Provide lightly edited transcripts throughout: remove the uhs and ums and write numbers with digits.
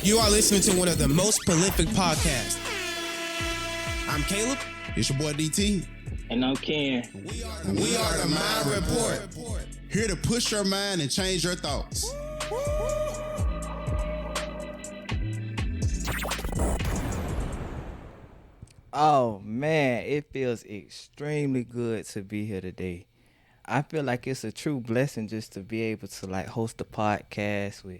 You are listening to one of the most prolific podcasts. I'm Caleb. It's your boy DT. And I'm Ken. We are the Mind Report. Here to push your mind and change your thoughts. Oh man, it feels extremely good to be here today. I feel like it's a true blessing just to be able to like host a podcast with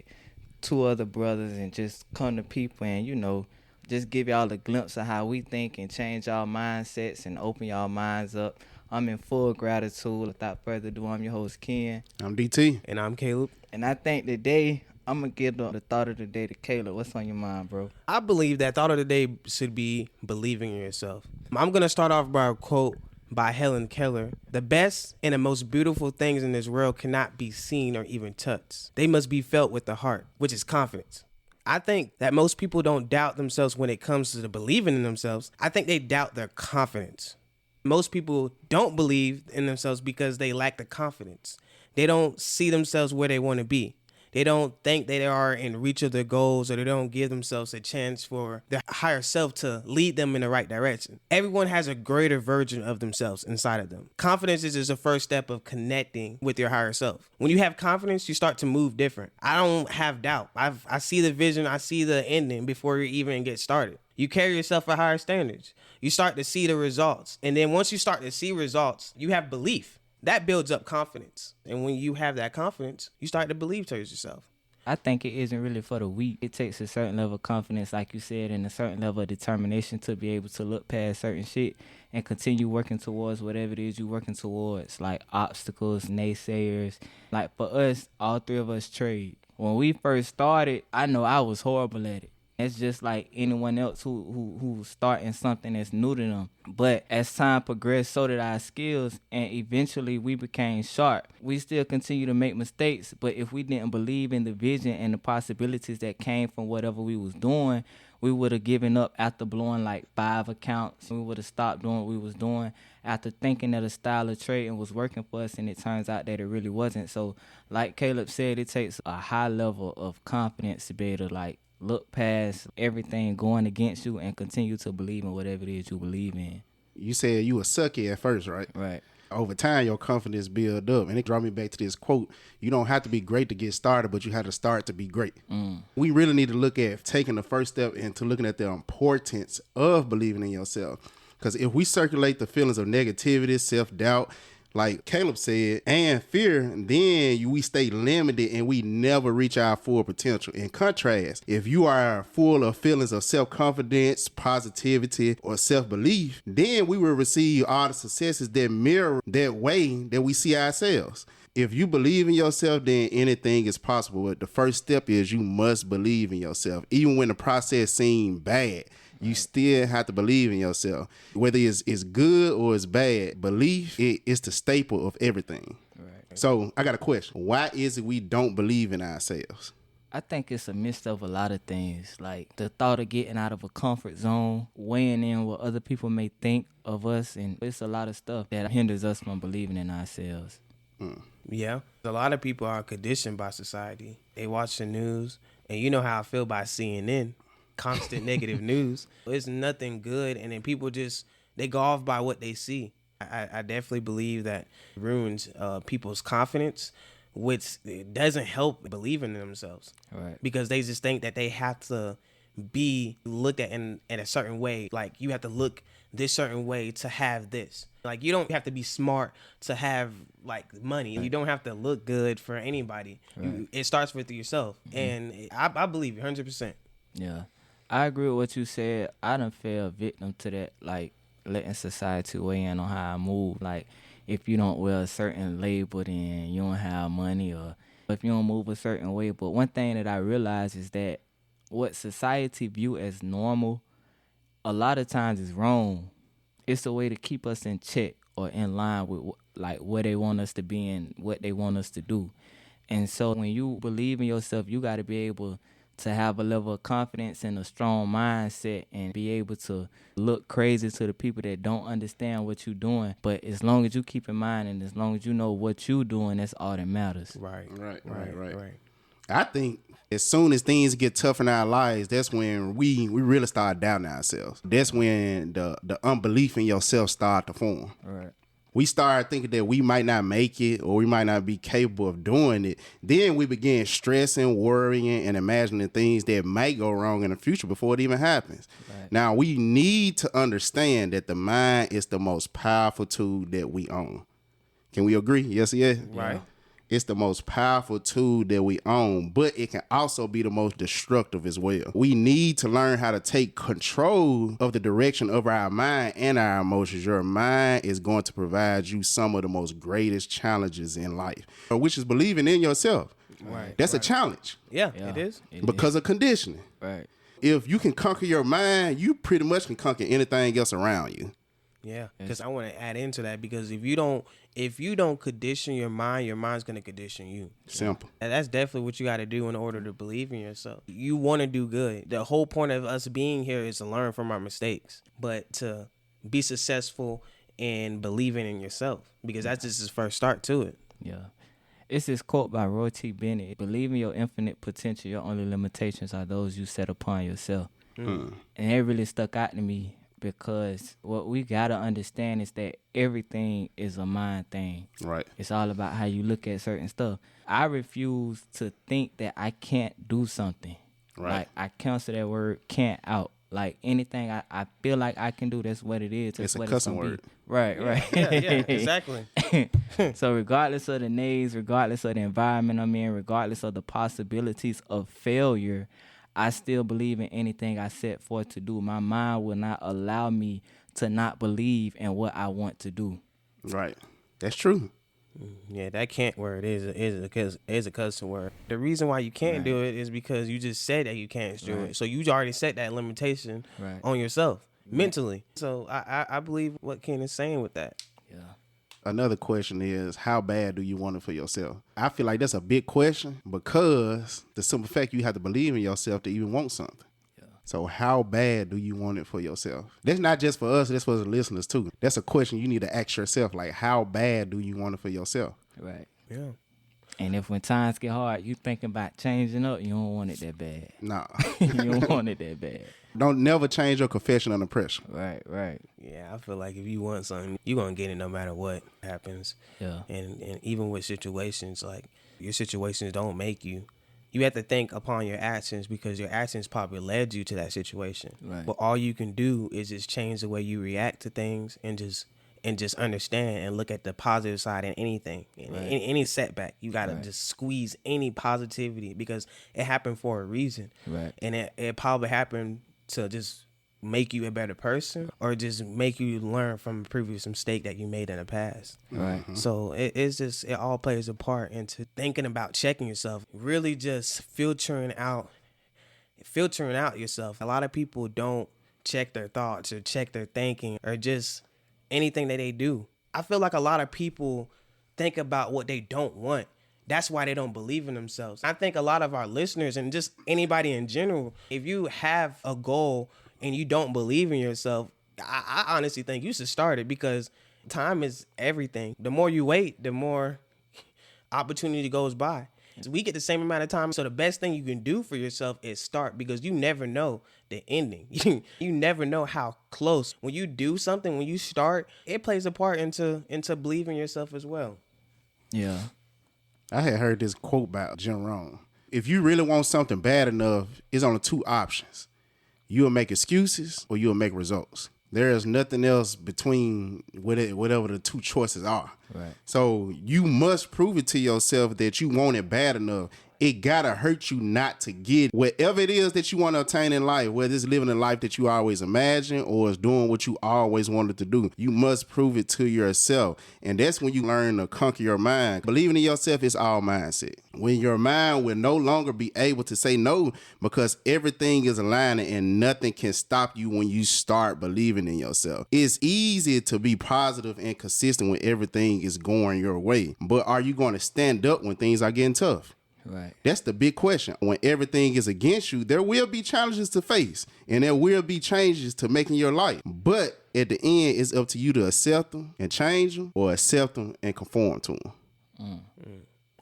two other brothers and just come to people and, you know, just give y'all a glimpse of how we think and change y'all mindsets and open y'all minds up. I'm in full gratitude. Without further ado, I'm your host, Ken. I'm DT. And I'm Caleb. And I think today, I'm going to give the thought of the day to Caleb. What's on your mind, bro? I believe that thought of the day should be believing in yourself. I'm going to start off by a quote by Helen Keller. The best and the most beautiful things in this world cannot be seen or even touched. They must be felt with the heart, which is confidence. I think that most people don't doubt themselves when it comes to the believing in themselves. I think they doubt their confidence. Most people don't believe in themselves because they lack the confidence. They don't see themselves where they want to be. They don't think they are in reach of their goals, or they don't give themselves a chance for their higher self to lead them in the right direction. Everyone has a greater version of themselves inside of them. Confidence is just the first step of connecting with your higher self. When you have confidence, you start to move different. I don't have doubt. I see the vision. I see the ending before you even get started. You carry yourself at higher standards. You start to see the results. And then once you start to see results, you have belief. That builds up confidence. And when you have that confidence, you start to believe towards yourself. I think it isn't really for the weak. It takes a certain level of confidence, like you said, and a certain level of determination to be able to look past certain shit and continue working towards whatever it is you're working towards, like obstacles, naysayers. Like for us, all three of us trade. When we first started, I know I was horrible at it. It's just like anyone else who's starting something that's new to them. But as time progressed, so did our skills, and eventually we became sharp. We still continue to make mistakes, but if we didn't believe in the vision and the possibilities that came from whatever we was doing, we would have given up after blowing like 5 accounts. We would have stopped doing what we was doing after thinking that a style of trading was working for us, and it turns out that it really wasn't. So like Caleb said, it takes a high level of confidence to be able to like look past everything going against you and continue to believe in whatever it is you believe in. You said you were sucky at first, right? Right. Over time, your confidence build up. And it brought me back to this quote. You don't have to be great to get started, but you have to start to be great. We really need to look at taking the first step into looking at the importance of believing in yourself. Because if we circulate the feelings of negativity, self-doubt, like Caleb said, and fear, then we stay limited and we never reach our full potential. In contrast, if you are full of feelings of self-confidence, positivity, or self-belief, then we will receive all the successes that mirror that way that we see ourselves. If you believe in yourself, then anything is possible. But the first step is you must believe in yourself. Even when the process seems bad, you still have to believe in yourself. Whether it's good or it's bad, belief is the staple of everything. Right. So I got a question. Why is it we don't believe in ourselves? I think it's a mix of a lot of things, like the thought of getting out of a comfort zone, weighing in what other people may think of us, and it's a lot of stuff that hinders us from believing in ourselves. Yeah. A lot of people are conditioned by society. They watch the news, and you know how I feel by CNN. Constant negative news. It's nothing good, and then people they go off by what they see. I definitely believe that ruins people's confidence, which doesn't help believing in themselves. Right. Because they just think that they have to be looked at in a certain way. Like, you have to look this certain way to have this. Like, you don't have to be smart to have like money. Right. You don't have to look good for anybody. Right. It starts with yourself. Mm-hmm. And I believe you 100%. Yeah. I agree with what you said. I done fell victim to that, like letting society weigh in on how I move. Like if you don't wear a certain label, then you don't have money, or if you don't move a certain way. But one thing that I realize is that what society view as normal, a lot of times is wrong. It's a way to keep us in check or in line with like where they want us to be and what they want us to do. And so when you believe in yourself, you got to be able to have a level of confidence and a strong mindset and be able to look crazy to the people that don't understand what you're doing. But as long as you keep in mind and as long as you know what you're doing, that's all that matters. Right. I think as soon as things get tough in our lives, that's when we really start doubting ourselves. That's when the unbelief in yourself start to form. Right. We start thinking that we might not make it or we might not be capable of doing it. Then we begin stressing, worrying, and imagining things that might go wrong in the future before it even happens. Right. Now, we need to understand that the mind is the most powerful tool that we own. Can we agree? Yes, yes? Right. It's the most powerful tool that we own, but it can also be the most destructive as well. We need to learn how to take control of the direction of our mind and our emotions. Your mind is going to provide you some of the most greatest challenges in life, which is believing in yourself. Right. That's a challenge. Yeah, it is. Because of conditioning. Right. If you can conquer your mind, you pretty much can conquer anything else around you. Yeah, because I want to add into that, because if you don't condition your mind's going to condition you. Simple. And that's definitely what you got to do in order to believe in yourself. You want to do good. The whole point of us being here is to learn from our mistakes, but to be successful in believing in yourself, because that's just his first start to it. Yeah. It's this quote by Roy T. Bennett: "Believe in your infinite potential. Your only limitations are those you set upon yourself." And it really stuck out to me, because what we gotta understand is that everything is a mind thing. Right. It's all about how you look at certain stuff. I refuse to think that I can't do something. Right. Like, I cancel that word "can't" out. Like, anything I feel like I can do, that's what it is. That's It's a what cussing gonna word. be. Right, right. Yeah, exactly. So regardless of the nays, regardless of the environment I'm in, regardless of the possibilities of failure, I still believe in anything I set forth to do. My mind will not allow me to not believe in what I want to do. Right. That's true. Yeah, that can't word is a cussing word. The reason why you can't do it is because you just said that you can't do it. So you already set that limitation on yourself mentally. So I believe what Ken is saying with that. Yeah. Another question is, how bad do you want it for yourself? I feel like that's a big question, because the simple fact you have to believe in yourself to even want something. Yeah. So how bad do you want it for yourself? That's not just for us, that's for the listeners too. That's a question you need to ask yourself, like, how bad do you want it for yourself? Right. Yeah. And if when times get hard, you thinking about changing up, you don't want it that bad. Nah. You don't want it that bad. Don't never change your confession under pressure. Right, right. Yeah, I feel like if you want something, you're going to get it no matter what happens. Yeah. And even with situations, like, your situations don't make you. You have to think upon your actions, because your actions probably led you to that situation. Right. But all you can do is just change the way you react to things, and just understand and look at the positive side in anything. In any setback, you got to just squeeze any positivity, because it happened for a reason. Right. And it probably happened to just make you a better person, or just make you learn from a previous mistake that you made in the past. Right. So it all plays a part into thinking about checking yourself, really just filtering out yourself. A lot of people don't check their thoughts or check their thinking or just anything that they do. I feel like a lot of people think about what they don't want. That's why they don't believe in themselves. I think a lot of our listeners, and just anybody in general, if you have a goal and you don't believe in yourself, I honestly think you should start it, because time is everything. The more you wait, the more opportunity goes by. So we get the same amount of time. So the best thing you can do for yourself is start, because you never know the ending. You never know how close. When you do something, when you start, it plays a part into believing yourself as well. Yeah. I had heard this quote by Jim Rohn. If you really want something bad enough, it's only two options. You'll make excuses or you'll make results. There is nothing else between whatever the two choices are. Right. So you must prove it to yourself that you want it bad enough. It gotta hurt you not to get whatever it is that you want to obtain in life, whether it's living a life that you always imagined or it's doing what you always wanted to do. You must prove it to yourself. And that's when you learn to conquer your mind. Believing in yourself is all mindset. When your mind will no longer be able to say no, because everything is aligning and nothing can stop you when you start believing in yourself. It's easy to be positive and consistent when everything is going your way. But are you going to stand up when things are getting tough? Right. That's the big question. When everything is against you, there will be challenges to face, and there will be changes to making your life. But at the end, it's up to you to accept them and change them, or accept them and conform to them.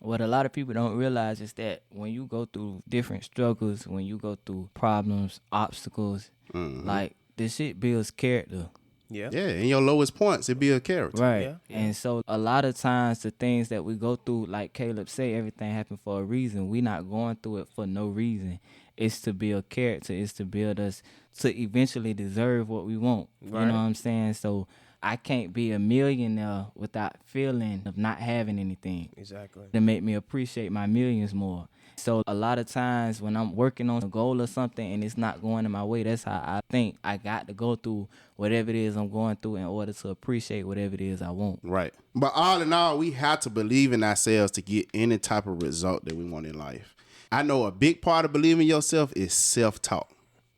What a lot of people don't realize is that when you go through different struggles, when you go through problems, obstacles, like this shit builds character. Yeah. Yeah, in your lowest points, it be a character. Right. Yeah. And so a lot of times the things that we go through, like Caleb say, everything happened for a reason. We not going through it for no reason. It's to build character. It's to build us to eventually deserve what we want. Right. You know what I'm saying? So I can't be a millionaire without feeling of not having anything Exactly. to make me appreciate my millions more. So a lot of times when I'm working on a goal or something and it's not going in my way, that's how I think I got to go through whatever it is I'm going through in order to appreciate whatever it is I want. Right. But all in all, we have to believe in ourselves to get any type of result that we want in life. I know a big part of believing in yourself is self-talk.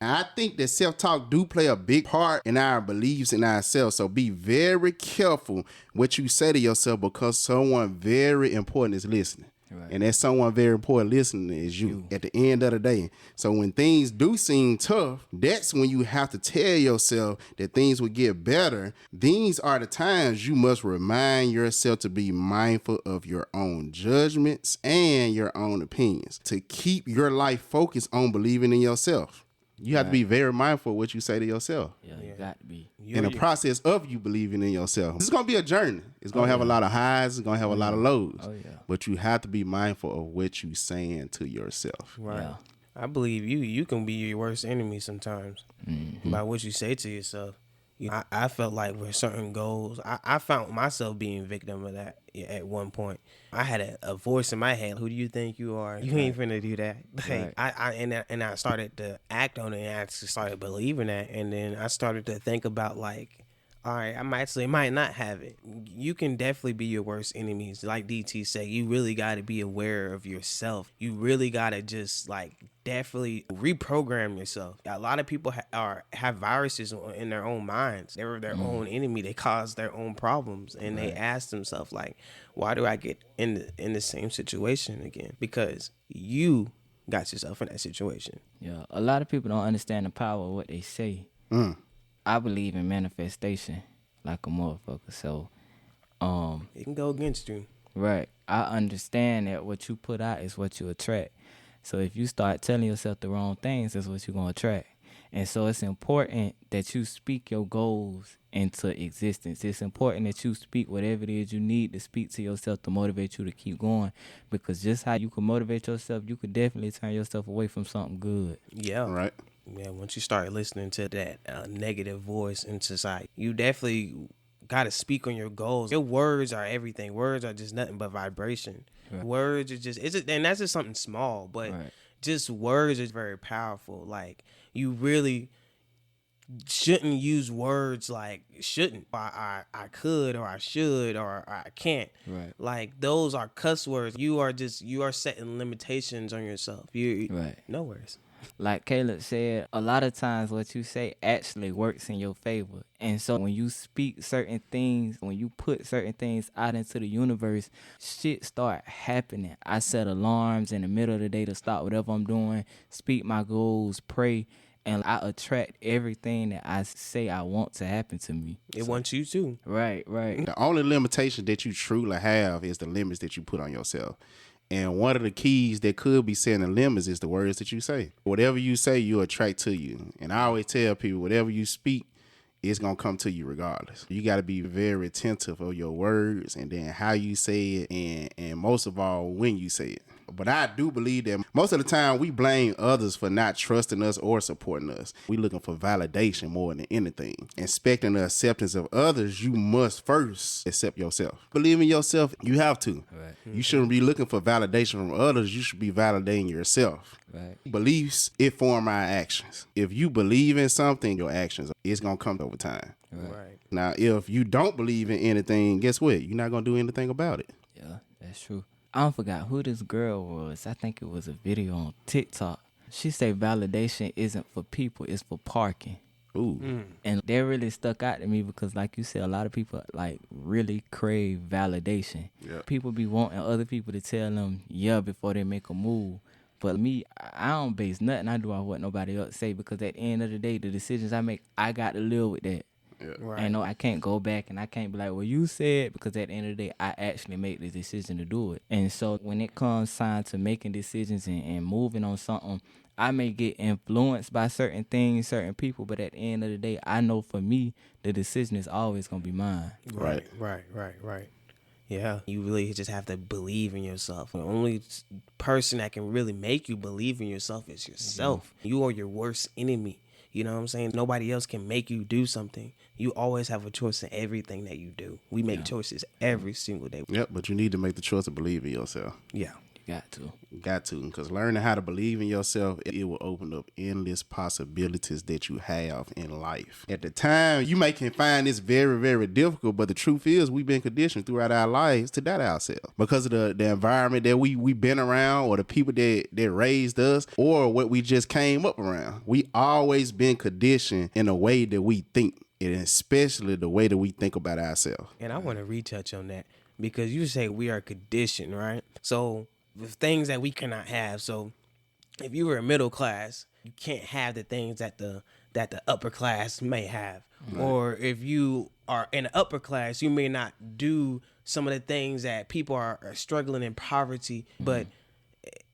And I think that self-talk do play a big part in our beliefs in ourselves. So be very careful what you say to yourself because someone very important is listening. Right. And that someone very important listening is you at the end of the day. So when things do seem tough, that's when you have to tell yourself that things will get better. These are the times you must remind yourself to be mindful of your own judgments and your own opinions to keep your life focused on believing in yourself. You have to be very mindful of what you say to yourself. Yeah, you got to be. In the process of you believing in yourself. It's going to be a journey. It's going to have a lot of highs. It's going to have a lot of lows. Oh, yeah. But you have to be mindful of what you saying to yourself. Right. Yeah. I believe you can be your worst enemy sometimes by what you say to yourself. I felt like with certain goals, I found myself being victim of that at one point. I had a voice in my head. Who do you think you are? You ain't finna do that. Like, I started to act on it and I actually started believing that. And then I started to think about like, all right, I might not have it. You can definitely be your worst enemies. Like DT said, you really got to be aware of yourself. You really got to just like definitely reprogram yourself. A lot of people have viruses in their own minds. They're their own enemy. They cause their own problems, and they ask themselves like, why do I get in the same situation again? Because you got yourself in that situation. Yeah, a lot of people don't understand the power of what they say. I believe in manifestation like a motherfucker. So, It can go against you. right. I understand that what you put out is what you attract. So if you start telling yourself the wrong things, that's what you're going to attract. And so it's important that you speak your goals into existence. It's important that you speak whatever it is you need to speak to yourself to motivate you to keep going. Because just how you can motivate yourself, you could definitely turn yourself away from something good. Yeah. Right. Yeah, once you start listening to that negative voice in society, you definitely got to speak on your goals. Your words are everything. Words are just nothing but vibration. Right. Words are and that's just something small, but just words is very powerful. Like, you really shouldn't use words like shouldn't. I could, or I should, or I can't. Right. Like, those are cuss words. You are setting limitations on yourself. No words. Like Caleb said, a lot of times what you say actually works in your favor. And so when you speak certain things, when you put certain things out into the universe, shit start happening. I set alarms in the middle of the day to stop whatever I'm doing, speak my goals, pray, and I attract everything that I say I want to happen to me. It wants you too. Right. The only limitation that you truly have is the limits that you put on yourself. And one of the keys that could be setting limits is the words that you say. Whatever you say, you attract to you. And I always tell people, whatever you speak, it's going to come to you regardless. You got to be very attentive of your words and then how you say it and most of all, when you say it. But I do believe that most of the time we blame others for not trusting us or supporting us. We looking for validation more than anything. Expecting the acceptance of others, you must first accept yourself. Believe in yourself, you have to. Right. You shouldn't be looking for validation from others. You should be validating yourself. Right. Beliefs, it form our actions. If you believe in something, your actions, it's going to come over time. Right. Now, if you don't believe in anything, guess what? You're not going to do anything about it. Yeah, that's true. I don't forgot who this girl was. I think it was a video on TikTok. She said validation isn't for people, it's for parking. Ooh. And that really stuck out to me because, like you said, a lot of people like really crave validation. Yep. People be wanting other people to tell them yeah before they make a move. But me, I don't base nothing I do on what nobody else say because at the end of the day, the decisions I make, I got to live with that. Right. And no, I can't go back and I can't be like, well, you said, because at the end of the day, I actually make the decision to do it. And so when it comes time to making decisions and moving on something, I may get influenced by certain things, certain people, but at the end of the day, I know for me, the decision is always going to be mine. Right. Yeah, you really just have to believe in yourself. The only person that can really make you believe in yourself is yourself. You are your worst enemy. You know what I'm saying? Nobody else can make you do something. You always have a choice in everything that you do. We make choices every single day. Yep, but you need to make the choice to believe in yourself. Yeah. Got to. Because learning how to believe in yourself, it will open up endless possibilities that you have in life. At the time, you may can find this very, very difficult, but the truth is we've been conditioned throughout our lives to doubt ourselves because of the environment that we've been around, or the people that raised us, or what we just came up around. We always been conditioned in a way that we think, and especially the way that we think about ourselves. And I want to retouch on that because you say we are conditioned, right? So with things that we cannot have. So if you were a middle class, you can't have the things that the upper class may have. Right. Or if you are in the upper class, you may not do some of the things that people are struggling in poverty, but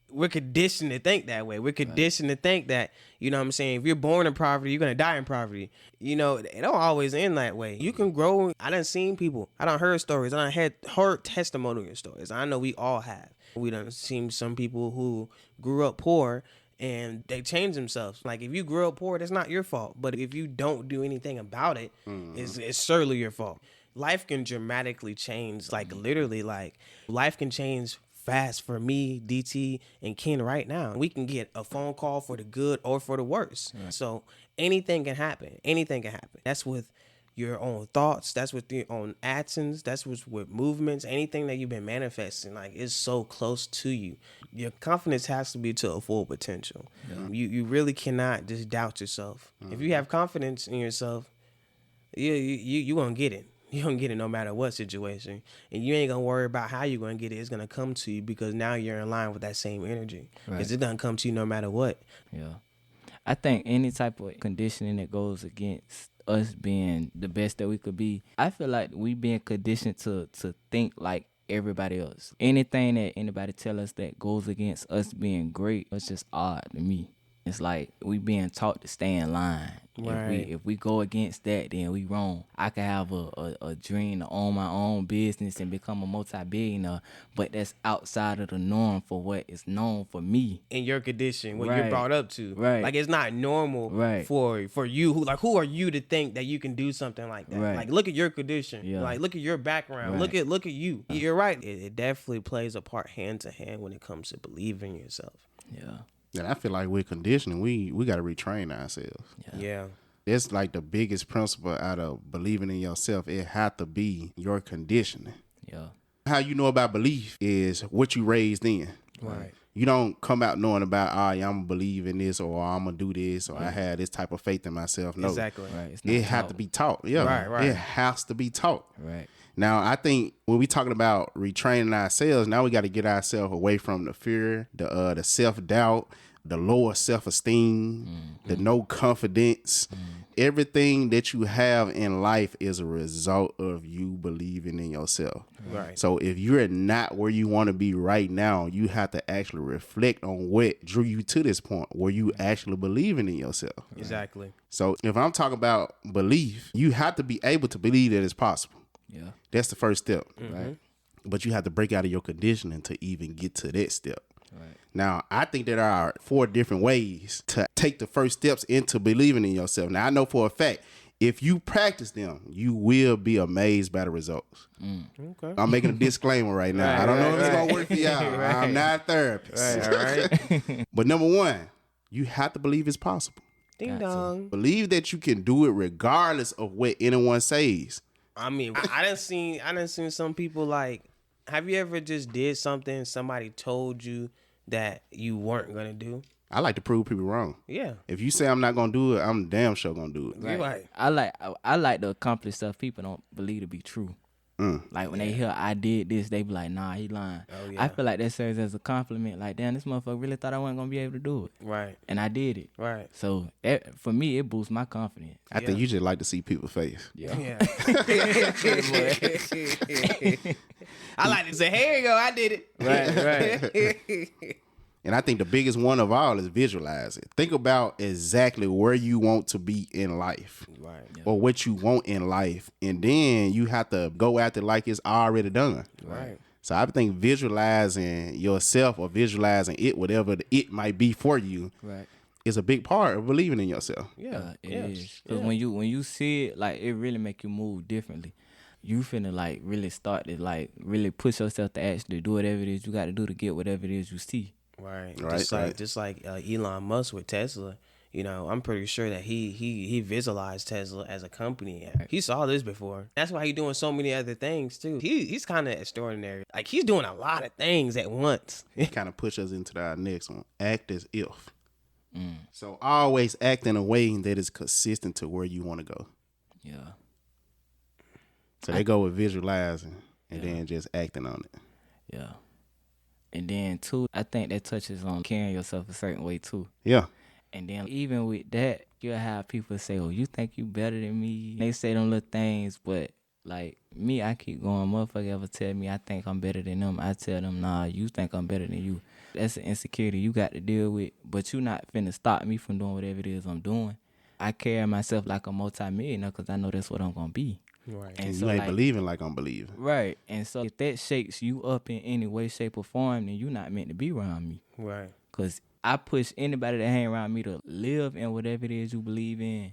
we're conditioned to think that way. We're conditioned to think that, you know what I'm saying, if you're born in poverty, you're going to die in poverty. You know, it don't always end that way. You can grow. I done seen people. I done heard stories. I done heard testimonial stories. I know we all have. We done seen some people who grew up poor and they changed themselves. Like, if you grew up poor, that's not your fault. But if you don't do anything about it, it's certainly your fault. Life can dramatically change. Like, literally, like, life can change fast for me, DT, and Ken right now. We can get a phone call for the good or for the worse. Right. So anything can happen. Anything can happen. That's with your own thoughts. That's with your own actions. That's with movements. Anything that you've been manifesting, like, it's so close to you. Your confidence has to be to a full potential. Yeah. You really cannot just doubt yourself. If you have confidence in yourself, you gonna get it. You're going to get it no matter what situation. And you ain't going to worry about how you're going to get it. It's going to come to you because now you're in line with that same energy. Because it's going to come to you no matter what. Yeah. I think any type of conditioning that goes against us being the best that we could be, I feel like we being conditioned to think like everybody else. Anything that anybody tell us that goes against us being great, it's just odd to me. It's like we being taught to stay in line. Right. If we go against that, then we wrong. I could have a dream to own my own business and become a multi-billionaire, but that's outside of the norm for what is known for me. In your condition, what you're brought up to. Right. Like, it's not normal for you. Who are you to think that you can do something like that? Right. Like, look at your condition. Yeah. Like, look at your background. Right. Look at you. You're right. It definitely plays a part hand to hand when it comes to believing in yourself. Yeah. And I feel like with conditioning, we got to retrain ourselves. Yeah. It's like the biggest principle out of believing in yourself. It had to be your conditioning. Yeah. How you know about belief is what you raised in. Right. You don't come out knowing about, I'm going to believe in this, or I'm going to do this, or I had this type of faith in myself. No. Exactly. Right. It had to be taught. Yeah. Right. It has to be taught. Right. Now, I think when we talking about retraining ourselves, now we got to get ourselves away from the fear, the self-doubt, the lower self-esteem, the no confidence. Everything that you have in life is a result of you believing in yourself. Right. So if you're not where you want to be right now, you have to actually reflect on what drew you to this point where you actually believing in yourself. Exactly. So if I'm talking about belief, you have to be able to believe that it's possible. Yeah. That's the first step. Right. But you have to break out of your conditioning to even get to that step. Right. Now, I think there are 4 different ways to take the first steps into believing in yourself. Now, I know for a fact, if you practice them, you will be amazed by the results. Okay. I'm making a disclaimer right now. I don't know if it's going to work for y'all. I'm not a therapist. Right. But number 1, you have to believe it's possible. Ding dong. Believe that you can do it regardless of what anyone says. I mean, I done seen some people, like, have you ever just did something somebody told you that you weren't gonna do? I like to prove people wrong. Yeah. If you say I'm not gonna do it, I'm damn sure gonna do it. Right. I like to accomplish stuff people don't believe to be true. Like when they hear I did this, they be like, nah, he lying. Oh, yeah. I feel like that serves as a compliment. Like, damn, this motherfucker really thought I wasn't gonna be able to do it. Right. And I did it. Right. So for me, it boosts my confidence. I think you just like to see people's face. Yeah. I like to say, here you go, I did it. Right. And I think the biggest one of all is visualize it. Think about exactly where you want to be in life. Right. Or what you want in life. And then you have to go after like it's already done. Right. So I think visualizing yourself or visualizing it, whatever it might be for you, Right. is a big part of believing in yourself. Yeah. It is. Because when you see it, like, it really make you move differently. You finna, like, really start to, like, really push yourself to actually do whatever it is you got to do to get whatever it is you see. Right. Right, Just like Elon Musk with Tesla. You know, I'm pretty sure that he visualized Tesla as a company. He saw this before. That's why he's doing so many other things too. He's kind of extraordinary. Like, he's doing a lot of things at once. It kind of pushes us into our next one. Act as if. So always act in a way that is consistent to where you want to go. Yeah. So they go with visualizing and then just acting on it. Yeah. And then, too, I think that touches on carrying yourself a certain way, too. Yeah. And then even with that, you'll have people say, oh, you think you better than me? They say them little things, but, like, me, I keep going. Motherfucker ever tell me I think I'm better than them, I tell them, nah, you think I'm better than you. That's an insecurity you got to deal with, but you not finna stop me from doing whatever it is I'm doing. I carry myself like a multi-millionaire because I know that's what I'm going to be. Right. And so, you ain't like, believing like I'm believing. Right. And so if that shakes you up in any way, shape, or form, then you're not meant to be around me. Right. Because I push anybody that hang around me to live in whatever it is you believe in.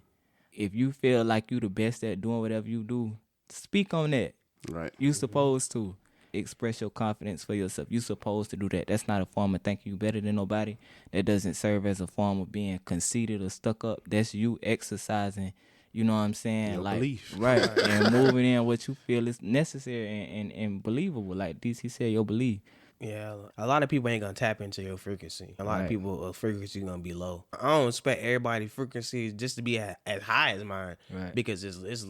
If you feel like you the best at doing whatever you do, speak on that. Right. You supposed to express your confidence for yourself. You supposed to do that. That's not a form of thinking you better than nobody. That doesn't serve as a form of being conceited or stuck up. That's you exercising, you know what I'm saying? Your like belief. Right. And moving in what you feel is necessary and believable. Like DC said, your belief. Yeah, a lot of people ain't gonna tap into your frequency. A lot of Right. people frequency gonna be low. I don't expect everybody's frequency just to be as high as mine, Right. because it's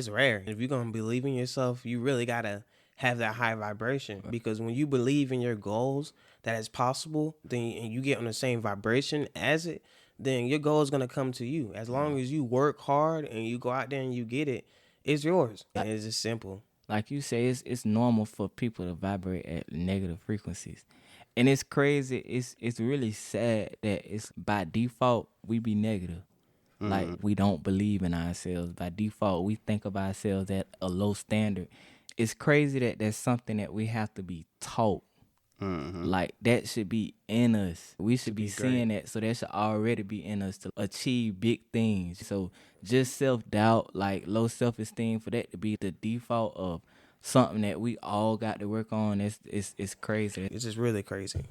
rare. If you're gonna believe in yourself, you really gotta have that high vibration. Because when you believe in your goals that it's possible, then and you get on the same vibration as it, then your goal is gonna come to you. As long as you work hard and you go out there and you get it, it's yours. And it's just simple. Like you say, it's normal for people to vibrate at negative frequencies. And it's crazy. It's really sad that it's by default we be negative. Like, we don't believe in ourselves. By default, we think of ourselves at a low standard. It's crazy that that's something that we have to be taught. Like, that should be in us. We should be seeing that, so that should already be in us to achieve big things. So just self-doubt, like low self-esteem, for that to be the default of something that we all got to work on, it's crazy. It's just really crazy.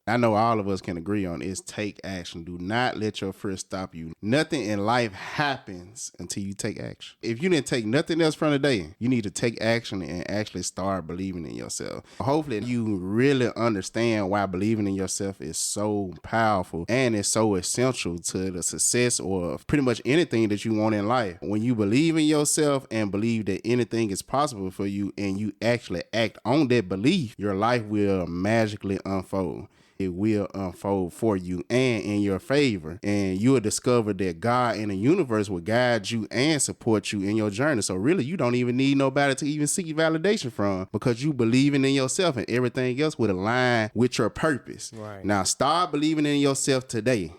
I know all of us can agree on is take action. Do not let your fear stop you. Nothing in life happens until you take action. If you didn't take nothing else from the day, you need to take action and actually start believing in yourself. Hopefully you really understand why believing in yourself is so powerful and it's so essential to the success or pretty much anything that you want in life. When you believe in yourself and believe that anything is possible for you and you actually act on that belief, your life will magically unfold. It will unfold for you and in your favor. And you will discover that God and the universe will guide you and support you in your journey. So really, you don't even need nobody to even seek validation from, because you believing in yourself and everything else will align with your purpose. Right. Now, start believing in yourself today.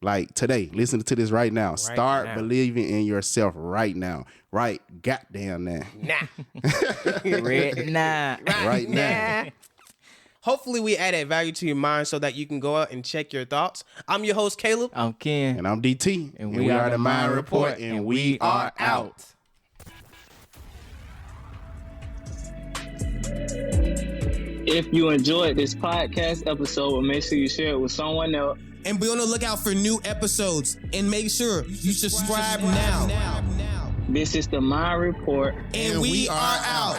Like today, listen to this right now. Start now. believing in yourself right now. Right goddamn now. Right now. Right now. Hopefully we added value to your mind so that you can go out and check your thoughts. I'm your host, Caleb. I'm Ken. And I'm DT. And we are the Mind Report, and we are out. If you enjoyed this podcast episode, make sure you share it with someone else. And be on the lookout for new episodes. And make sure you subscribe now. This is the Mind Report. And we are out.